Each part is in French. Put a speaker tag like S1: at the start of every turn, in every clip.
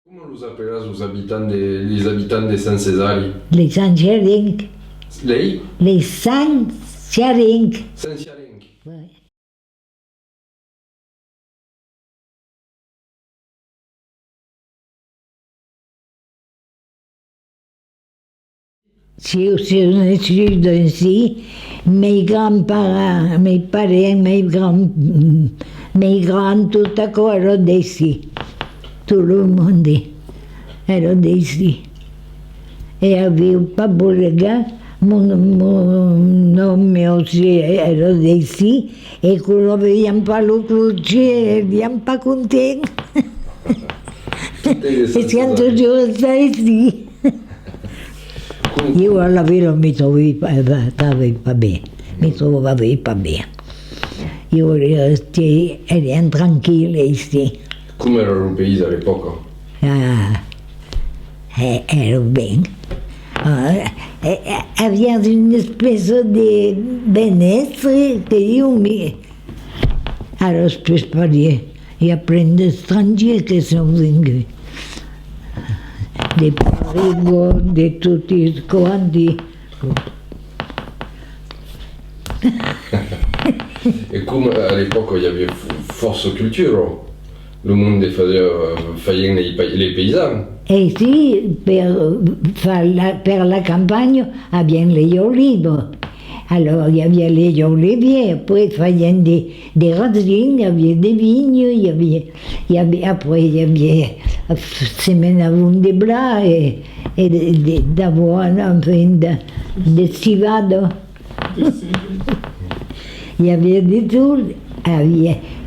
S1: Comment vous appelez les habitants de Saint-Césaire?
S2: Les Saint-Charing.
S1: Les
S2: Les Saint-Charing.
S1: Saint-Charing.
S2: Ouais. Si je suis d'ici, mes grands-parents, mes parents, mes grands, tout à coup, ero d'ici. Tout le monde ero d'ici. Et avec Papa Lega, mon homme aussi ero d'ici, et quand ne veillons pas le clocher, ils ne pas contents. E siamo toujours ici. Io alla vera mi trovavo pas bien, mi trovavo pas bien. Io ero tranquilla ici.
S1: Come era il paese all'epoca?
S2: Ero bene. Aveva una specie di benessere che io mi ero sparire e apprendere stranieri che sono venuti. Des parigots, de tutti quanti.
S1: Et comme à l'époque il y avait force culture, le monde faisait les paysans.
S2: E sì, per la campagna abbiamo le olive. Allora il y avait les oliviers, après il des racines, il y avait des vignes, après il y avait semenavano des blas et d'avoine, enfin, de civado. Il y avait de tout.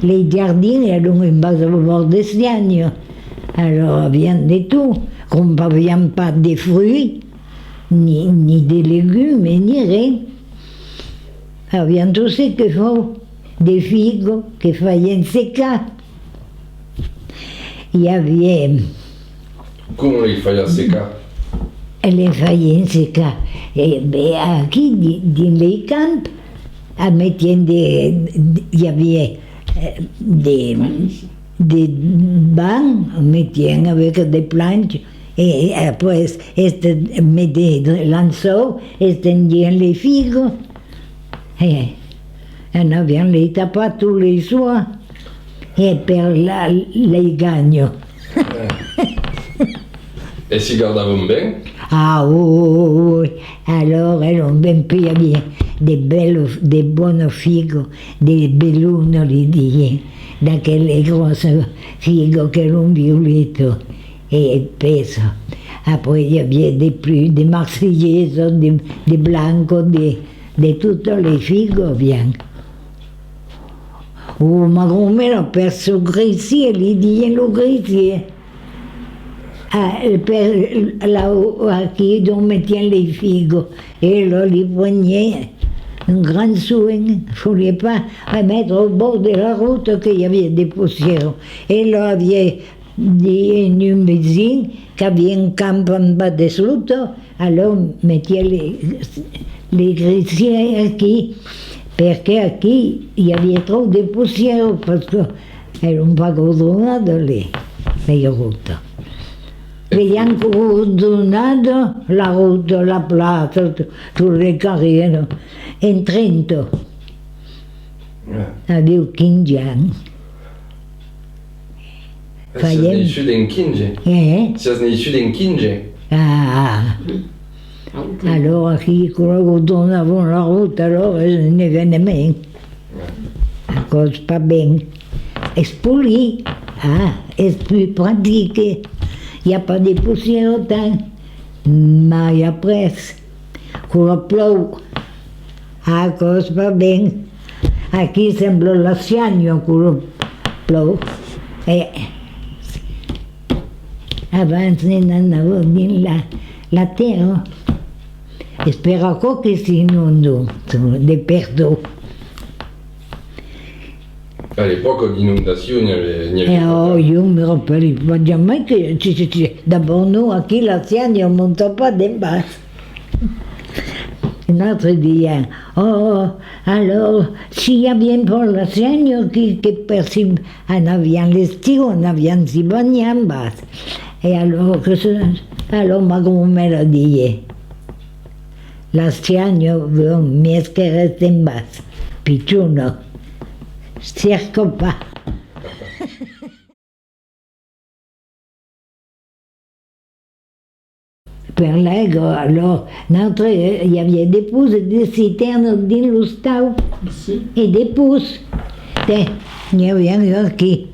S2: Les jardins erano in base au bord des Siagnes. Alors, il y avait de tout. Comme il n'y avait pas de fruits, ni de légumes, ni rien. Il y avait tout ce qu'il faut. Des figues qui faisaient sécar. Il y avait.
S1: Comment les faisaient sécar?
S2: Les faisaient sécar. Et aquí, dans les camps, il y avait des bancs, mettaient avec des planches, et après, mettaient l'anseau, étendaient les figues, et on avait les tapas tous les soirs, et per les gagnes.
S1: Et s'y gardaient bien?
S2: Ah oui, alors erano ben più, des bonnes figues, des bellunes, li dicono, da quelle grosse figues che erano violette e peso. Poi il y avait des marseillaises, des blancs, de tutte le figues bien. Oh, ma grand-mère a perso il grisier, li dicono lo grisier. Qui on mettait les figues, et là, les poignets, un grand soin, il ne fallait pas mettre au bord de la route qu'il y avait des poussières. Et là, il y avait une voisine qui avait un camp en bas de l'autre, alors on mettait les grisiers aquí, parce qu'ici, il y avait trop de poussière, parce qu'elles n'ont pas goudronné les routes. Abbiamo coordinato la route, la plaza, tutte le carriere. In Trento avevo 15 anni.
S1: Siete nasciuti in 15? Siete nasciuti in 15?
S2: Ah, allora chi coordinava la rotta, allora ne venne meno. La cosa va bene. E spulì, è più pratica. Il n'y a pas de poussière autant, mais après, quand il pleut, cause va bien. Aquí sembla la Siagna quand il pleut. Et avant, on avait la terre. Spero che si inondò, de perdo.
S1: À l'époque, d'inondation, il n'y avait
S2: Oh, io mi rappelle pas jamais que d'abord nous, aquí la Siagna, on ne monte pas d'en bas. Un autre dia, alors, s'il y a bien pour la Siagna, que on avait l'estiu, on avait si bagné en bas. Et alors ma grand-mère disait, l'astiagno mies que reste en bas, picciuno, cerco pas. Per l'ego, alors, il y avait des pousses de citernes dans le stau et des pousses. Il y avait un qui,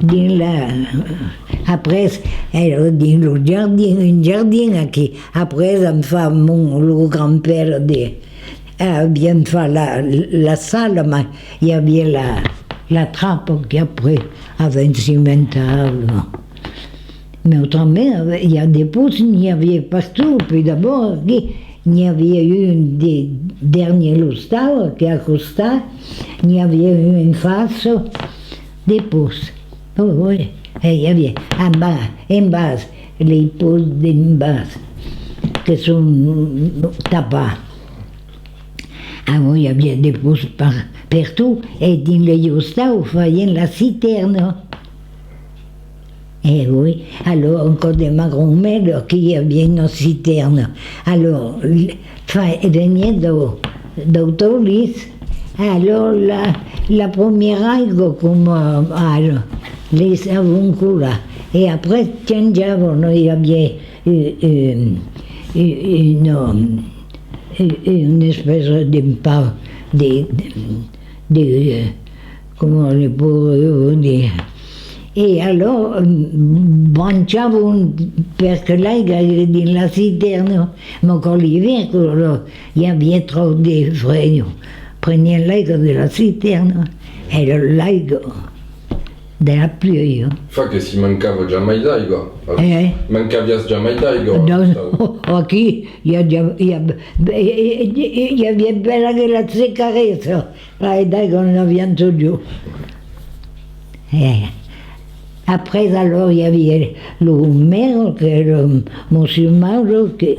S2: dans la, après, alors, dans le jardin, un jardin aquí. Après, le grand-père bien fait la salle, mais il y avait la trappe qui après avait un cimental. Mais autrement, il y a des pousses, il y avait partout. Puis d'abord, il y avait une des derniers lustres qui accostait, il y avait une en face, des pousses. Oh, oui. Et il y avait en bas, les pousses d'en bas, qui sont tapées. Ah oui, il y avait des pousses partout, et dans le lustre, il fallait la citerne. Eh oui, alors encore de ma grand-mère qui avait une citerne. Alors, elle venait d'autolis. Alors, la première aigua comme les avunculas. Et après, changeavano, il y avait une espèce de comment on pourrait dire. Et alors, branciavano perché lei era nella citerna, ma con l'inverno il y avait trop de freddo. Preneva l'aigua della citerna e l'aigua della pioggia.
S1: Fa che si mancava già mai d'aigua. Mancavias già mai d'aigua.
S2: No, qui il y avait bella che la seccarezza, la d'aigua non avviano giù. Après, alors, il y avait le maire, le monsieur Mauro, qui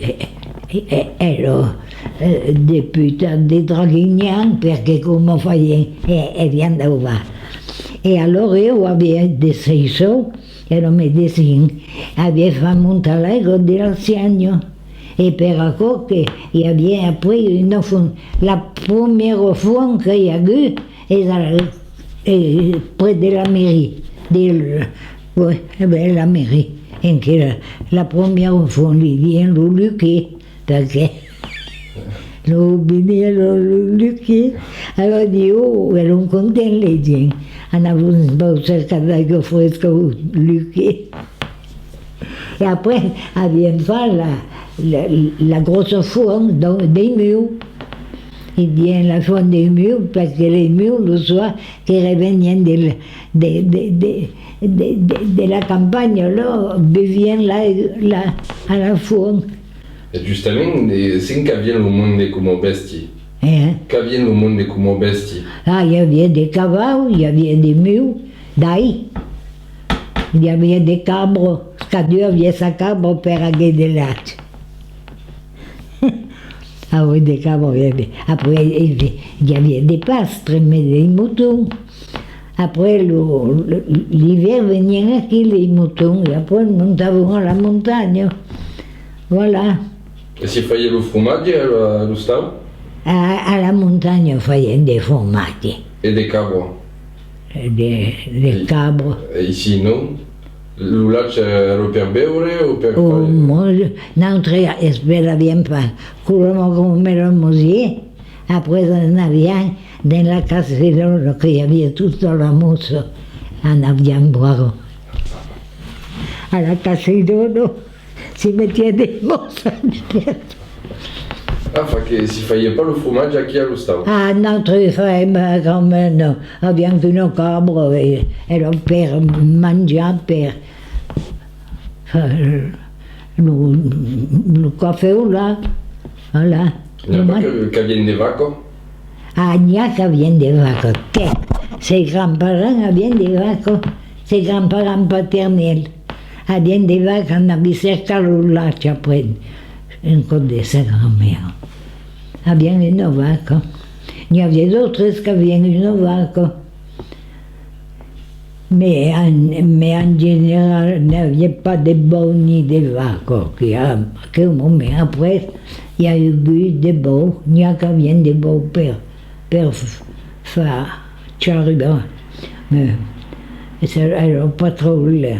S2: est le député de Draguignan, parce que comme elle vient d'avoir. Et alors, io aveva deciso, ero medicina, aveva fatto montare l'aigua dell'anziano. Et per accord qu'il y avait après la première fois qu'il y a eu, près de la mairie. La mairie, anche la première fois lì vien lo Luché, perché lo obbediva lo Luché, allora io ero contento le gente, andavo a cercare d'acqua fresca lo Luché. E poi abbiamo fatto la grosse fourne dei murs. Il dit la fonte des murs, parce que les murs, le soir, qui revenaient de la campagne, là, beviennent à la fourne.
S1: E giustamente, sin che avviene il mondo come bestie. Che avviene il mondo come bestie.
S2: Ah, il y avait des cavalli, il y avait des mules, d'ail. Il y avait des cabres, parce que Dieu avait sa cabre pour agir de l'âge. Ah oui, des cabres, après il y avait des pastres, mais des moutons. Après l'hiver venaient ici les moutons, et après nous montavons à la montagne. Voilà.
S1: E si fai lo formaggio allo stau?
S2: À la montagne, on faisait des fromages.
S1: E dei cabro?
S2: Des cabres.
S1: E ici non? Il lac era per bere o per
S2: Oh, moi, notre esperaviamo pas. Come era il musée, après on avait dans la casserole qu'il y avait toute la mousse, on avait boire. À la casserole, si mettait des mousses.
S1: Ah, fa che si faceva pas lo formaggio qui allo stau?
S2: Ah, notre femme, come no, abbiamo un cabro, era per mangiare, per le café là, voilà.
S1: Il n'y a pas que viennent des vacances?
S2: Ah, il n'y a qu'à viennent des vacances. Ses grands-parents viennent des vacances, ses grands-parents paternels. Viennent des vacances, on avait cercé le lac après, un côté de sa grand-mère. Abbiamo une vacances. Il y avait d'autres qui avaient une vacances. mais en général, il n'y avait pas de bons ni de vaches. Qu'au moment après, il y a eu des bons, il n'y a qu'à bien des bons per faire charibert. Mais alors pas trop le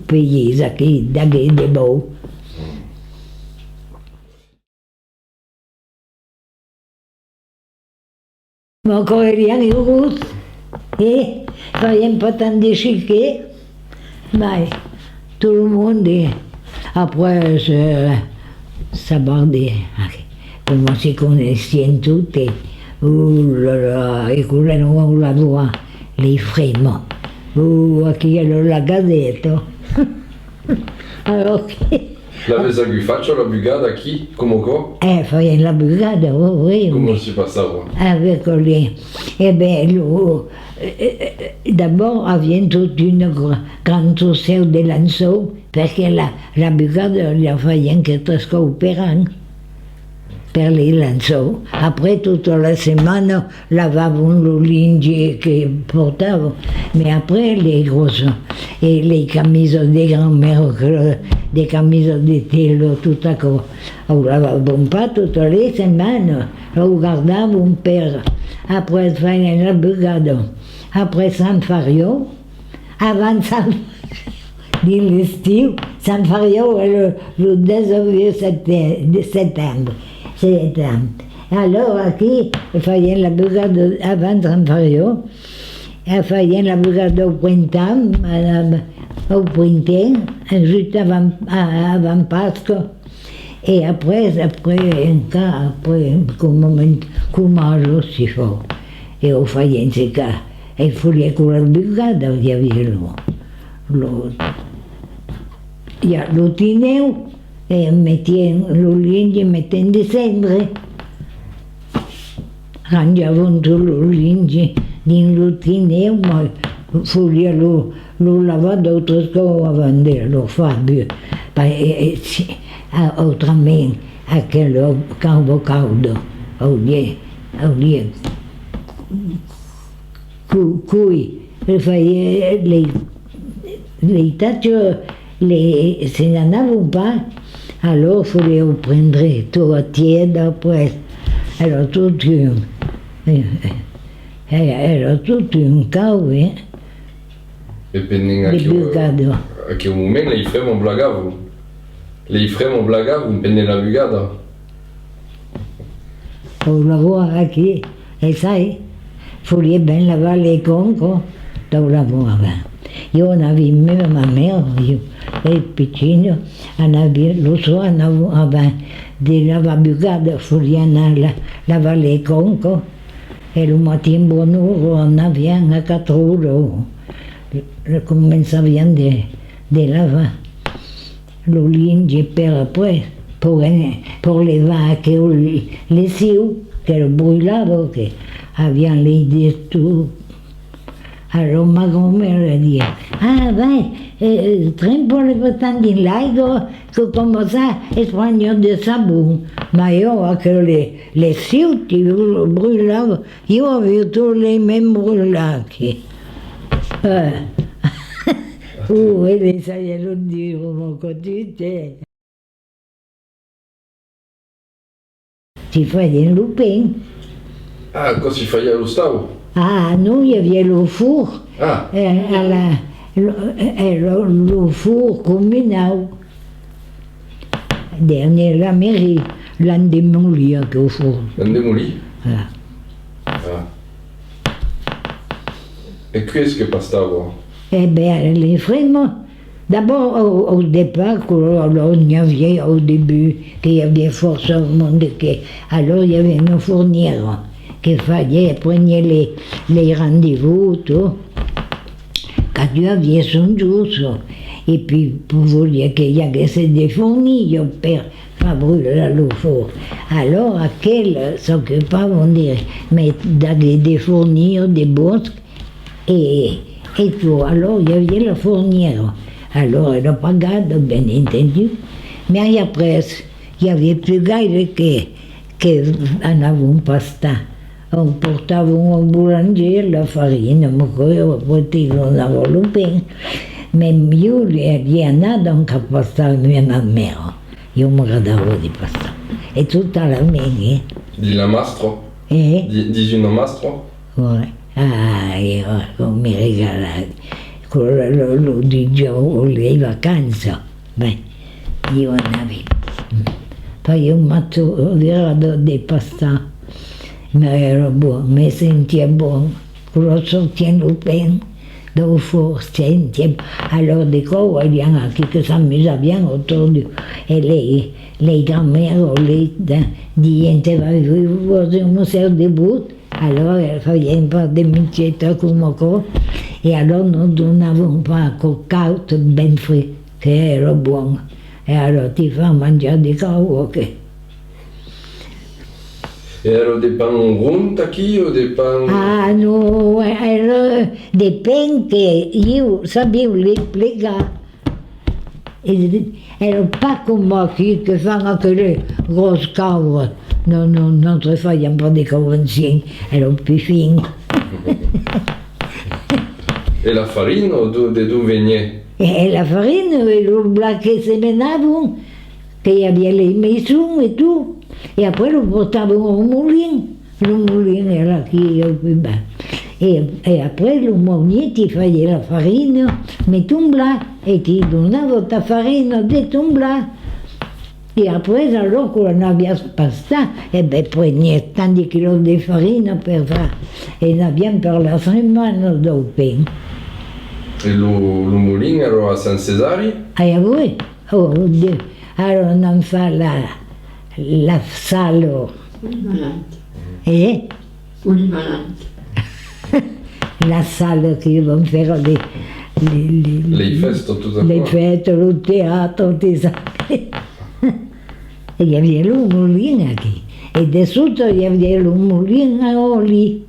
S2: pays qui d'aguer des bons. Mais encore rien eu route. Et il pas tant de chiquets, mais tout le monde, après, ça bordait. Comment se connaissaient tous, et on la voix, les fréments, ou qui est la gazette. Alors,
S1: L'avete che faccio la brigata qui? Come qua?
S2: fai la brigata, oui.
S1: Come si passava?
S2: Avec les. Eh bien, d'abord, elle vient toute une grande société de lanceaux, parce que la brigade, il a fallu qu'être opérant per les lanceaux. Après, toute la semaine, lavavano le linge che portavo, mais après, les grosses, et les camisoles des grands-mères, des camisoles de telo, tout à coup, on lavavano pas toutes les semaines, on gardavamo per, après, fare la brigade, après San Fario, avant San l'estiu, San Fario est le 19 septembre. Alors, aquí, feien la brigade avant San Fario, feien la brigade au printemps, juste avant Pâques, et après, comment aussi fort. Et on feien ce cas. Il fallait que la brigade, il y avait le tineu, et mettien le linge, mettien dicembre. Rangiavano le linge din lo tineu, ma folia lo lavava d'autres cose avant de lo Fabio. Autrament, aquel campo caldo, cui feia les tâches, se n'en pas, alors il fallait prendre tout à tiède après. Alors tout un cas, oui.
S1: Depending a che moment le fremo blagavo. Le fremo blagavo pende la brigata.
S2: On la voit aquí, et ça, il fallait bien laver les concos, dans la voie. Io on avait même ma mère, et piccino, on avait le soir, on avait de la brigade, il fallait laver les concos. Et le matin, bon jour, on avait à 4 heures. Commençavions de laver le linge per après, pour les vaches, les sioux, qu'elles brûlaient, qui avaient les tout. Alors ma grand-mère dit, ah ben, trempo le portant in l'aigua, che come ça, e prendo del sabone. Ma io, che le siuti brûlaient, io avevo tutti les mêmes brûlati. Oui, ça y est, l'autre dit, mon côté, si fallait un lupin.
S1: Ah, cosa si fa allo stavo?
S2: Ah, nous, il y avait le four,
S1: Ah,
S2: le four communal. Dernier, la mairie, l'an démoli, au four.
S1: andiamo lì.
S2: Ah.
S1: Ah. E qu'est-ce que passava?
S2: Eh bien, les vraiment, d'abord, au départ, il y avait au début, qu'il y avait forcément alors il y avait une fournière qu'il fallait prendre les rendez-vous, tout. Quand tu avais son jour, et puis pour vous dire qu'il y avait des fournilles pour fabriquer le four. Alors, à quel s'occupait, on dirait, mais des fournir des bosques et tout. Alors, il y avait la fournière. Alors, elle a pagé, bien entendu. Mais après, il y avait plus gaire qu'on n'avait pas ça. portavano al boulanger la farina, ma poi ti donavo lo pen. Ma io gli andavo anche a passare mia mamma, io mi gradavo di passare. E tutta la mia,
S1: Di la mastro? Dici una mastro?
S2: io mi regalavo, quello lo dicevo le vacanze, beh, io andavo. Poi io mi rado di passare, ma era buono, mi sentiva buono, quello sortiendo bene, dopo forse, allora dico, vogliamo anche che si amusavano attorno, e le grand-mères, diventava un museo debut, allora facevano un po' di micetta come qua, e allora noi donavamo un po' di coccato ben fritto, che era buono. E allora ti fa mangiare di cavolo che...
S1: Erano dei pan ronde qui o dei pan...
S2: Ah no, erano dei pan che io sapevo le piegare. Erano pas come moi qui che fanno anche le grosse cavole. Non si facevano pas des cavole insieme, erano più fini.
S1: E la farina o di dove veniva?
S2: E la farina, le blanc che semenavano, che aveva le maisons e tutto, e poi lo portavano al mulino. Il mulino era qui al più bas. E poi il moglie ti faceva la farina, metti un blanc, e ti donnava la farina di un blanc. E poi allora quando abbiamo passato, e beh prendi tanti chili di farina per fare, e ne abbiamo per la settimana dopo.
S1: E lo mulino era a San Cesare?
S2: E voi? Oh, Dio. Allora non fa la salo.
S3: Olivalante.
S2: Eh?
S3: Olivalante.
S2: La sala che io fare
S1: Le feste tutto
S2: le
S1: qua?
S2: feste, il teatro, ti sai. E gli aveva un mulino qui. E di sotto gli aveva un mulino a oli.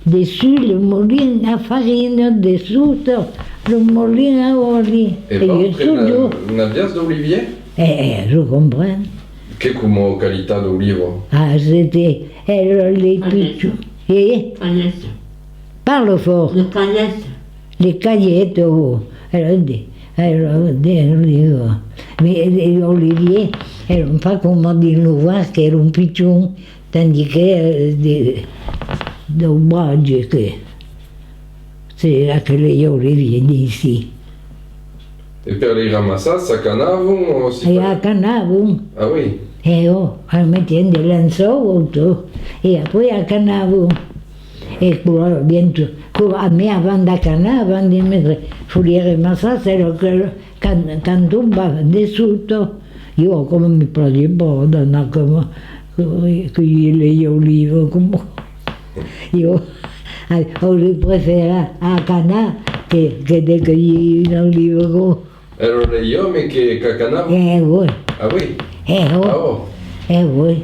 S2: Dessus le mulino a farina, di sotto le mulino a oli.
S1: E
S2: io
S1: vostre
S2: studio.
S1: una vias d'olivier?
S2: Je comprends.
S1: Che come qualità d'olivo?
S2: Ah, c'était. Elle, les pichous. Et,
S3: Cagnette.
S2: parle fort.
S3: Le cagnette.
S2: Les caillettes, oh. Elle a des olives. Mais les oliviers, elles n'ont pas comment dire le voir qu'elles ont pichon. Tandis que des ombrages que. C'est là que les oliviers d'ici.
S1: E per li ramassare s'accanavano o si
S2: Et
S1: fa-
S2: à Canavon.
S1: Ah oui?
S2: E al mettien des lençols autour. Et après à Canavo. Et pour bientôt, a me avant da Cana, avant di mettere fuliere massassero che cantumba di sotto. Io come mi piaceva, no, come le olive, come io ho preferito a Cana che di cogliere l'olive.
S1: Erano le iomi che caccanavano?
S2: Voi.
S1: Ah oui?
S2: Oh.
S1: Ah oh?
S2: Oui.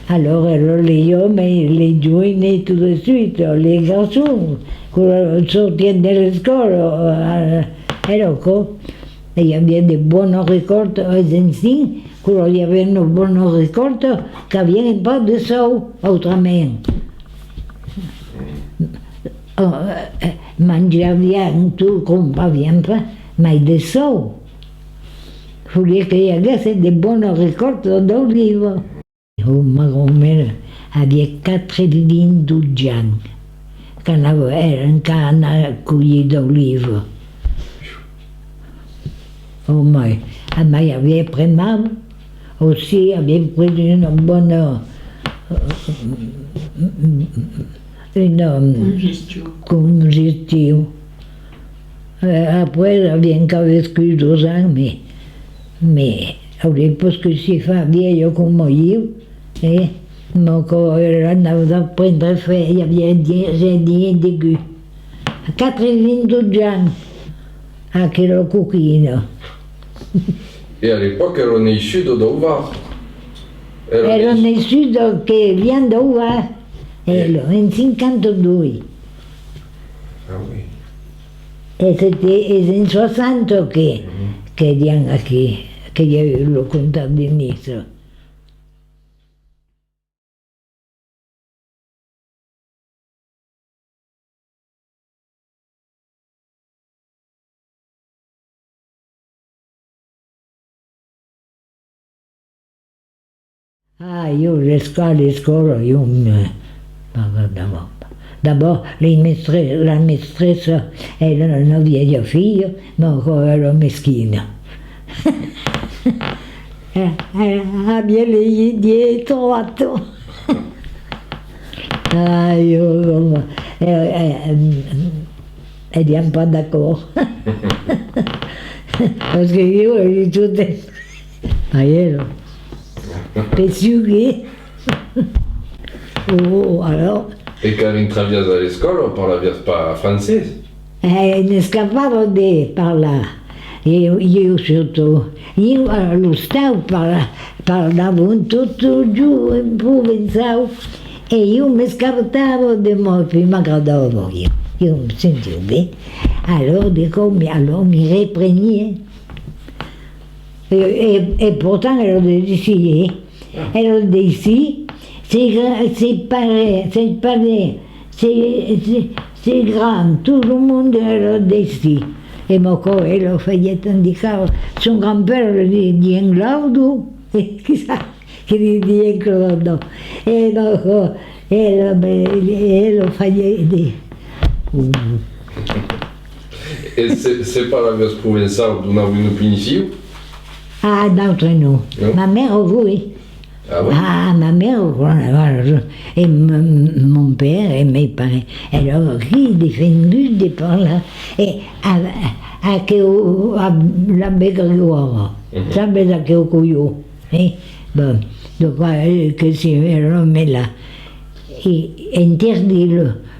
S2: Alors les hommes, les jeunes et tout de suite, les garçons, quand sortaient de l'école, il y avait des bonnes récoltes aux insignes, quand il y avait une bonne récolte, qui n'avaient pas de sous autrement. Mangiaviamo tout comme pas bien pas, mais des sous. Il fallait qu'il y ait des bonnes récoltes d'olives. Ma grand-mère avait 92 ans quand elle avait un canne à couiller d'olives. Oh, mais elle avait pris mal. Aussi, elle avait pris une bonne congestion. Après, elle avait encore vécu 2 ans, mais parce que si fa vieille comme io, ma elle avait pris fait, il y avait des aigus. À 92 ans, a quel cucino.
S1: E all'epoca ero nei sud d'Ovar.
S2: Ero nel sud che vient d'Ovar, in 52.
S1: Ah oui.
S2: E c'était in 60 che diamo qui, che io l'ho contabilizzato. Ah, io le scuole, io ma guardavo. D'abord, la maîtresse era una vieja figlia, ma era meschina. Abbia lei dietro atto. Ah, io, andiamo pas d'accord. Parce que io ero tutte, ma ero pesciughe. Oh, alors,
S1: E quand il traverse à l'école, on parle pas français.
S2: ne scappavo di parlare. Io sotto, io allo stato parlavo tutto giù in provenzale e io mi scappavo di mo prima che andavo io mi sentivo bene. Allora dico, allora mi riprendie. Et pourtant, ero d'ici. Ero d'ici. C'est pareil, c'est grand. Tout le monde era d'ici. Et mon corps, il faisait indicar. Son grand-père di Englaudo, e chissà che di Englaudo. E lo faisait di...
S1: Et c'est pas la verse provençale d'on a une punition.
S2: Ah, d'entre nous.
S1: Non.
S2: Ma mère, oui.
S1: Ah oui.
S2: Ah, ma mère, voilà, et mon père et mes parents, alors qui défendu de par là, et à la Grégoire, ça veut dire que au couillot, bon, donc que si l'homme est là, et interdit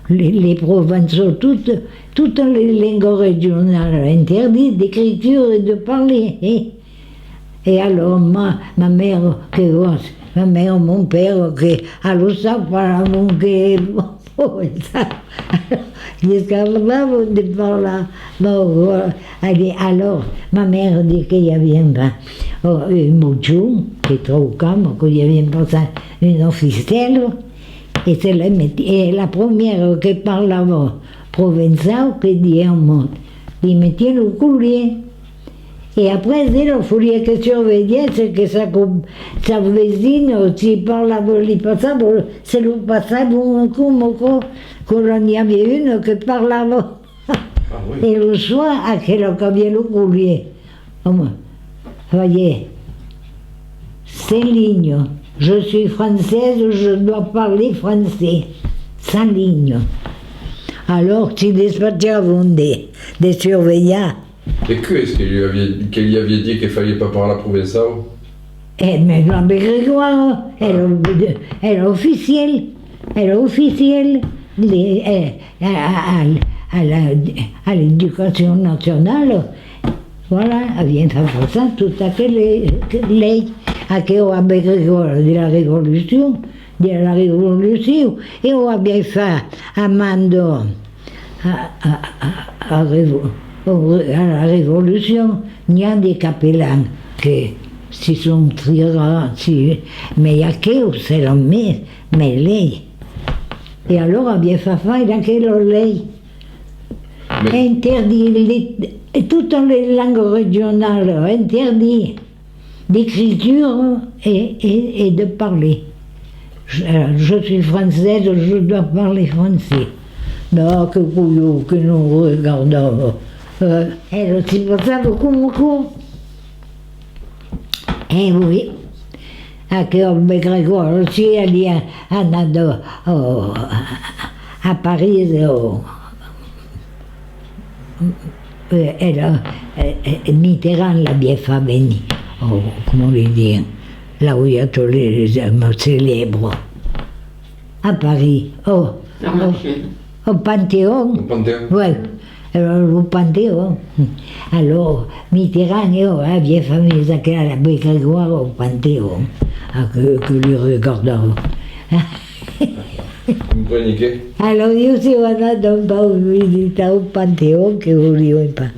S2: les provençaux, toutes les langues régionales, interdit d'écriture et de parler, Et alors, ma mère, ma mère, mon père, que allo sapevano che gli scapavano di parlare. Alors, ma mère dit qu'il y avait un mouchon qui est trop calme, qu'il y avait pas une officielle, et c'est la première qui parlava provençal qui disait au monde. Il mettait le collier. Et après, il fallait que surveillait que sa voisine, s'il parlait, il passait, se le passait comme qu'on y avait une qui parlait.
S1: Ah oui.
S2: Et le soir, à quelle heure avait le collier. Voyez, c'est ligne. Je suis française, je dois parler français. Sans ligne. Alors, tu dispatchais des surveillants.
S1: Et que est-ce qu'il lui avait dit qu'il fallait pas parler provençal?
S2: Mais l'abbé Grégoire, elle est officielle. Elle est officielle à l'éducation nationale. Voilà, elle vient faire ça tout à fait lei. À qui on avait Grégoire de la Révolution. Et on avait fait amende à la Révolution, il y a des capellans qui si sont très rares, mais il y a que c'est la mêlée. Et alors, à bien faire il y a que l'oreille. Interdit, toutes les langues régionales, interdit d'écriture et de parler. Je suis française, je dois parler français. Non, que couillou, que nous regardons. Elle si passava beaucoup. Eh oui. A che ho Grégoire aussi, elle est à Paris. Mitterrand l'a bien fait venir. Comment le dire? Là où il y a tous les hommes célèbres. À Paris. Au Panthéon.
S1: Au Panthéon.
S2: Oui. Alors, au Panthéon. Alors, Mitterrand avait famille à la Grégoire au Panthéon, que lui regardons.
S1: Comprenez?
S2: Alors, io sono andata un po' a visitare un Pantheon che volevo pas.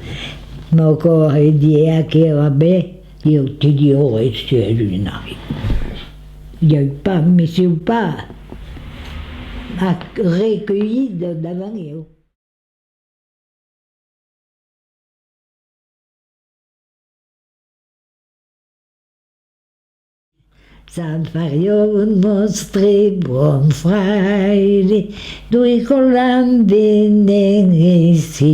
S2: Ma ancora che vabbè, io ti dico resti ordinari. Io pas, mi sono pas recueilli devant io. San Fario nostre buon fratelli, due collan venenesi,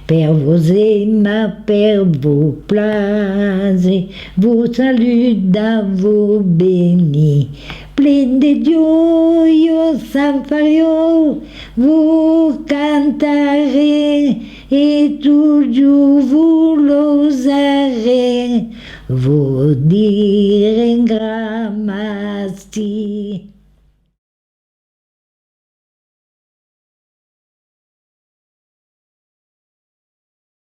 S2: per vos ma per vos plaise, vous saluta vous bénis. Plein de joyeux San Fario, vous cantarez et toujours vous l'oserez, vous direz grand merci.